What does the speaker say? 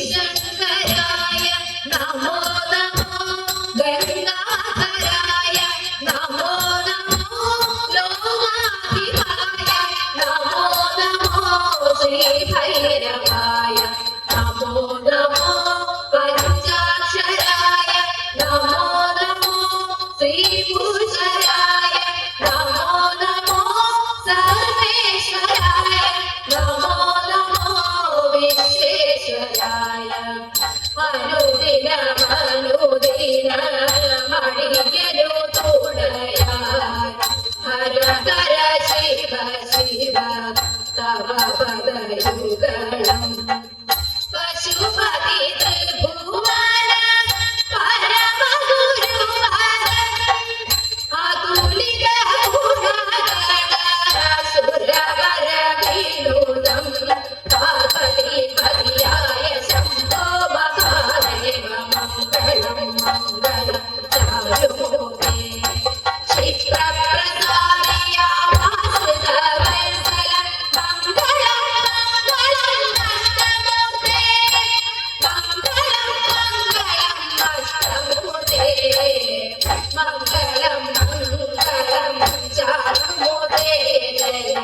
ശങ്കരായ നമോ നമോ ഗംഗാധരായ നമോ നമോ ലോകാധിപായ നമോ നമോ ശ്രീഭൈരവായ നമോ നമോ പഞ്ചാക്ഷരായ നമോ നമോ ശ്രീഭൂഷരായ നമോ നമോ സർവേശ്വരായ നമോ നമോ വിശ്വേശ്വരായ അനുദിന അനുദിന മണിയരു തുണയായ ഹര ഹര ശിവ ശിവ തവ പദയുഗളം പശുപതി ത്രിഭുവന പരമഗുരുവര അതുലിത ഗുണഗണ സുരവര വിനോദം പാർവതി പതിയായ ശംഭോ മഹാദേവ മംഗളം മംഗളം ചാരുമൂർത്തേ ക്ഷിപ്രപ്രസാദിയ വാസുദ വത്സല മംഗളം മംഗളം അഷ്ടമൂർത്തേ മംഗളം മംഗളം അഷ്ടമൂർത്തേ മംഗളം മംഗളം ചാരുമൂർത്തേ ജയ